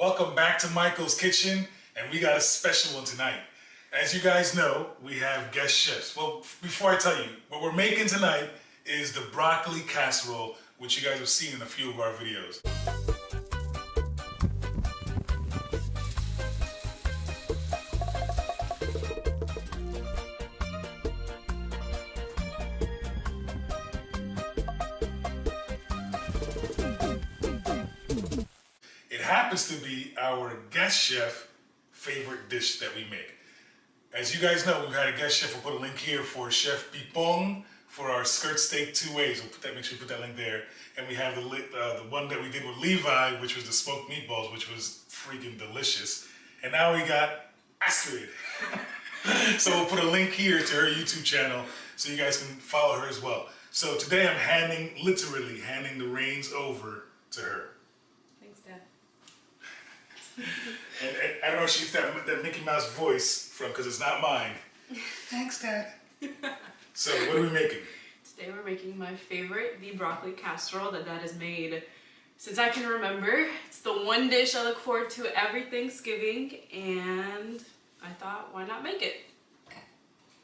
Welcome back to Michael's Kitchen, and we got a special one tonight. As you guys know, we have guest chefs. Well, before I tell you, what we're making tonight is the broccoli casserole, which you guys have seen in a few of our videos. It happens to be our guest chef favorite dish that we make. As you guys know, we've had a guest chef. We'll put a link here for Chef Pipong for our skirt steak 2 ways. We'll put that, make sure you put that link there. And we have the one that we did with Levi, which was the smoked meatballs, which was freaking delicious. And now we got Astrid. So we'll put a link here to her YouTube channel so you guys can follow her as well. So today I'm literally handing the reins over to her. Thanks, Dad. And I don't know if she's that Mickey Mouse voice from, because it's not mine. Thanks, Dad. So what are we making? Today we're making my favorite, the broccoli casserole that Dad has made since I can remember. It's the one dish I look forward to every Thanksgiving, and I thought, why not make it?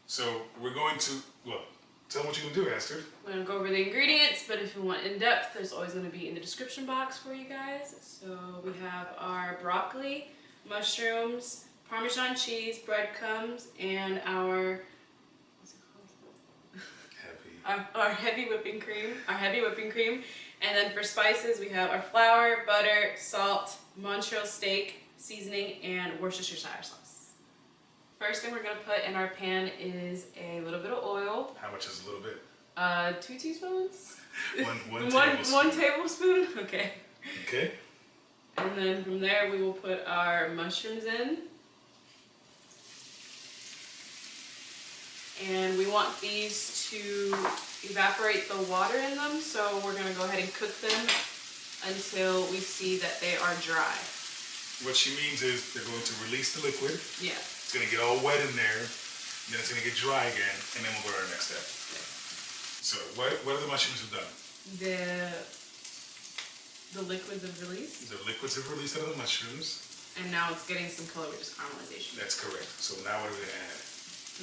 So we're going to, well, tell them what you're going to do, Astrid. We're going to go over the ingredients, but if you want in depth, there's always going to be in the description box for you guys. So we have our broccoli, mushrooms, Parmesan cheese, breadcrumbs, and our, what's it called? Heavy. Our heavy whipping cream, And then for spices, we have our flour, butter, salt, Montreal steak, seasoning, and Worcestershire sauce. First thing we're gonna put in our pan is a little bit of oil. How much is a little bit? 2 teaspoons? One tablespoon. One tablespoon? Okay. Okay. And then from there we will put our mushrooms in. And we want these to evaporate the water in them, so we're gonna go ahead and cook them until we see that they are dry. What she means is they're going to release the liquid. Yeah. It's going to get all wet in there, and then it's going to get dry again, and then we'll go to our next step. Yeah. So what are the mushrooms have done? The liquids have released. The liquids have released out of the mushrooms. And now it's getting some color, which is caramelization. That's correct. So now what are we going to add?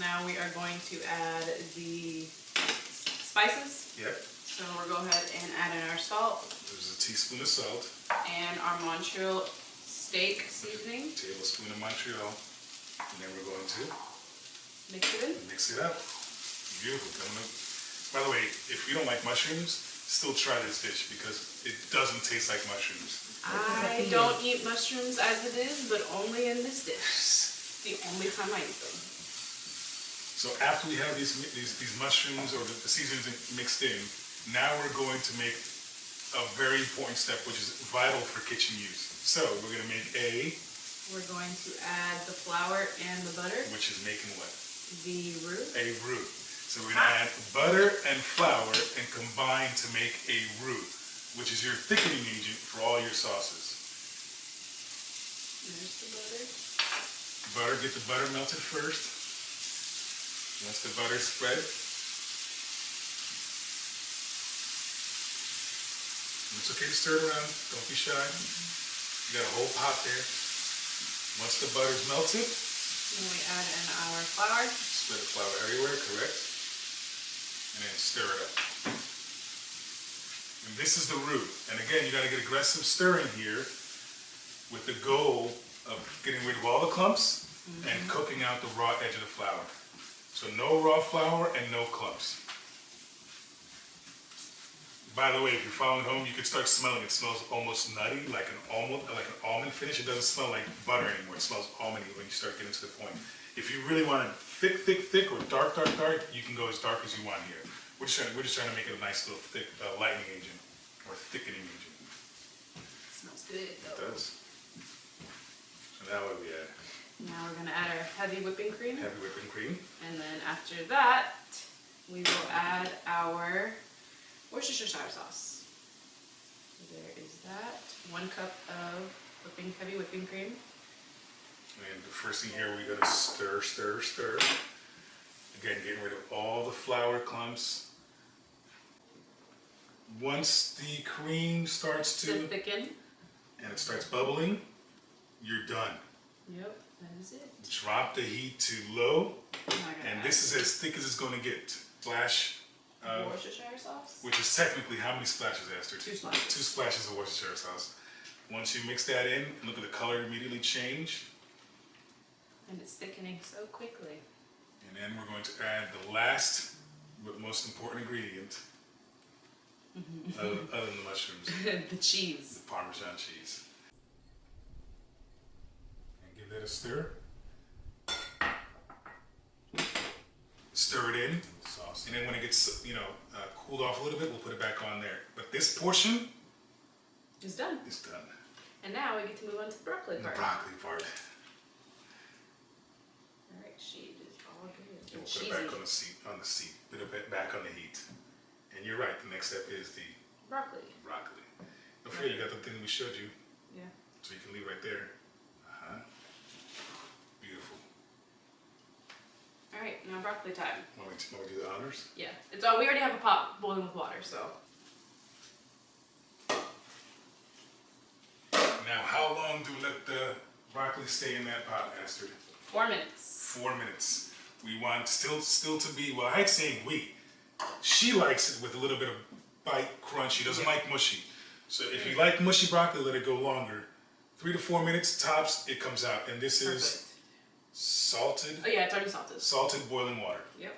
Now we are going to add the spices. Yep. So we'll go ahead and add in our salt. There's a teaspoon of salt. And our Montreal steak seasoning. Tablespoon of Montreal. And then we're going to Mix it in. mix it up. Beautiful. By the way, if you don't like mushrooms, still try this dish because it doesn't taste like mushrooms. I don't eat mushrooms as it is, but only in this dish. The only time I eat them. So after we have these mushrooms or the seasonings mixed in, now we're going to make a very important step, which is vital for kitchen use. So we're going to make We're going to add the flour and the butter. which is making what? The roux. A roux. So we're going to add butter and flour and combine to make a roux, which is your thickening agent for all your sauces. There's the butter. Get the butter melted first. Once the butter spread, it's okay to stir it around. Don't be shy. You got a whole pot there. Once the butter's melted, Then we add in our flour. spread the flour everywhere, correct? And then stir it up. And this is the roux. And again, you got to get aggressive stirring here with the goal of getting rid of all the clumps and cooking out the raw edge of the flour. So no raw flour and no clumps. By the way, if you're following home, you can start smelling. It smells almost nutty, like an almond finish. It doesn't smell like butter anymore. It smells almondy when you start getting to the point. If you really want it thick, or dark, you can go as dark as you want here. We're just trying to make it a nice little thick lightening agent or thickening agent. It smells good though. It does. So now what do we add? Now we're going to add our heavy whipping cream. Heavy whipping cream. And then after that, we will add our Worcestershire sauce. So there is that. 1 cup of heavy whipping cream. And the first thing here, we're going to stir. Again, getting rid of all the flour clumps. Once the cream starts to thicken. and it starts bubbling, you're done. Yep, that is it. Drop the heat to low, Oh, and this is as thick as it's going to get. Splash of, Worcestershire sauce. which is technically how many splashes, Esther? 2 splashes. 2 splashes of Worcestershire sauce. Once you mix that in, and look at the color immediately change. And it's thickening so quickly. And then we're going to add the last but most important ingredient, other than the mushrooms, The cheese. the Parmesan cheese. And give that a stir. Stir it in, sauce, and then when it gets cooled off a little bit, we'll put it back on there. But this portion It's done. is done. And now we get to move on to the broccoli The part. broccoli part. Alright, she is all good. And we'll put it back on the seat, put it back on the heat. And you're right, the next step is the Broccoli. broccoli. Don't forget, you got the thing we showed you, Yeah. so you can leave right there. Beautiful. Alright, now broccoli time. Want me to do the honors? Yeah. It's all we already have a pot boiling with water, so. Now, how long do we let the broccoli stay in that pot, Astrid? 4 minutes. 4 minutes. We want still to be, well, I hate saying we. She likes it with a little bit of bite, crunch. She doesn't like mushy. So if you like mushy broccoli, let it go longer. 3 to 4 minutes tops, it comes out. And this is salted. Oh yeah, it's already salted. Salted boiling water. Yep.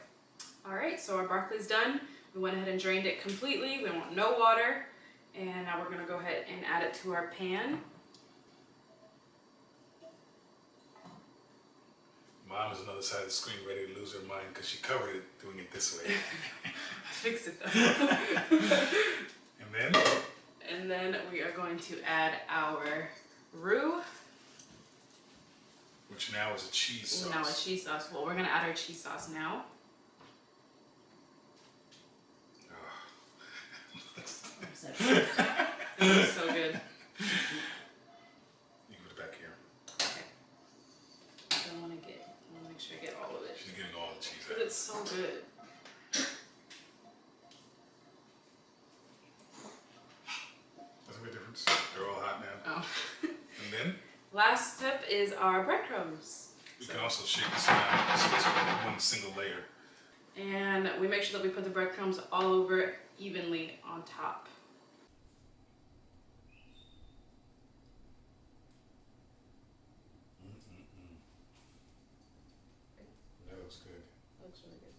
Alright, so our broccoli's done. We went ahead and drained it completely. We want no water. And now we're gonna go ahead and add it to our pan. Mom is on the other side of the screen ready to lose her mind because she covered it doing it this way. Fix it though. And then? And then we are going to add our roux. Which now is a cheese sauce. Now a cheese sauce. Well, we're gonna add our cheese sauce now. It looks so good. You can put it back here. Okay. I want to make sure I get all of it. She's getting all the cheese But out. it's so good. Doesn't make a difference. They're all hot now. Oh. And then Last step is our breadcrumbs. we can also shake this around so it's one single layer. And we make sure that we put the breadcrumbs all over evenly on top. That looks good. Looks really good.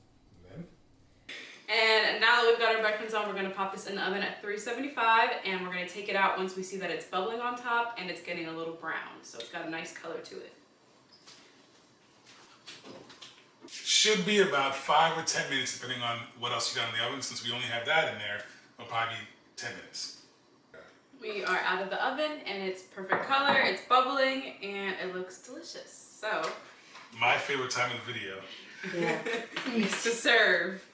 And then? And now that we've got our breadcrumbs on, we're going to pop this in the oven at 375, and we're going to take it out once we see that it's bubbling on top and it's getting a little brown. So it's got a nice color to it. Should be about 5 or 10 minutes depending on what else you got in the oven. Since we only have that in there, it'll probably be 10 minutes. We are out of the oven and it's perfect color, it's bubbling, and it looks delicious. So, My favorite time of the video. it's to serve.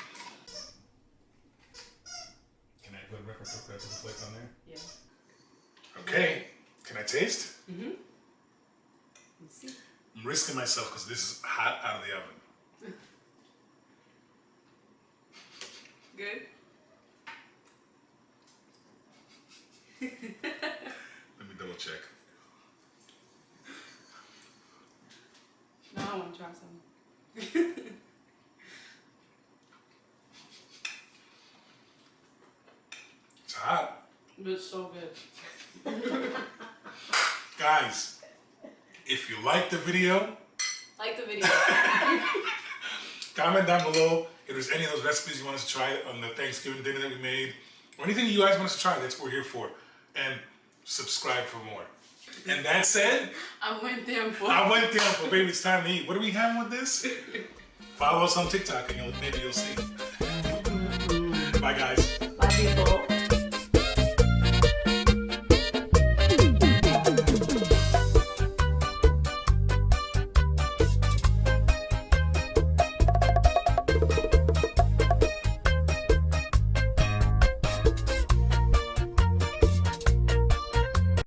Can I put a pepper flake on there? Yeah. Okay. Can I taste? Mm-hmm. Let's see. I'm risking myself because this is hot out of the oven. Good? Let me double check. Now I want to try some. It's hot. It's so good. Guys, if you like the video, Like the video. comment down below if there's any of those recipes you want us to try on the Thanksgiving dinner that we made, or anything you guys want us to try. That's what we're here for. And subscribe for more. And that said, I went tempo. baby, it's time to eat. What are we having with this? Follow us on TikTok and maybe you'll see. Bye, guys. Bye, people.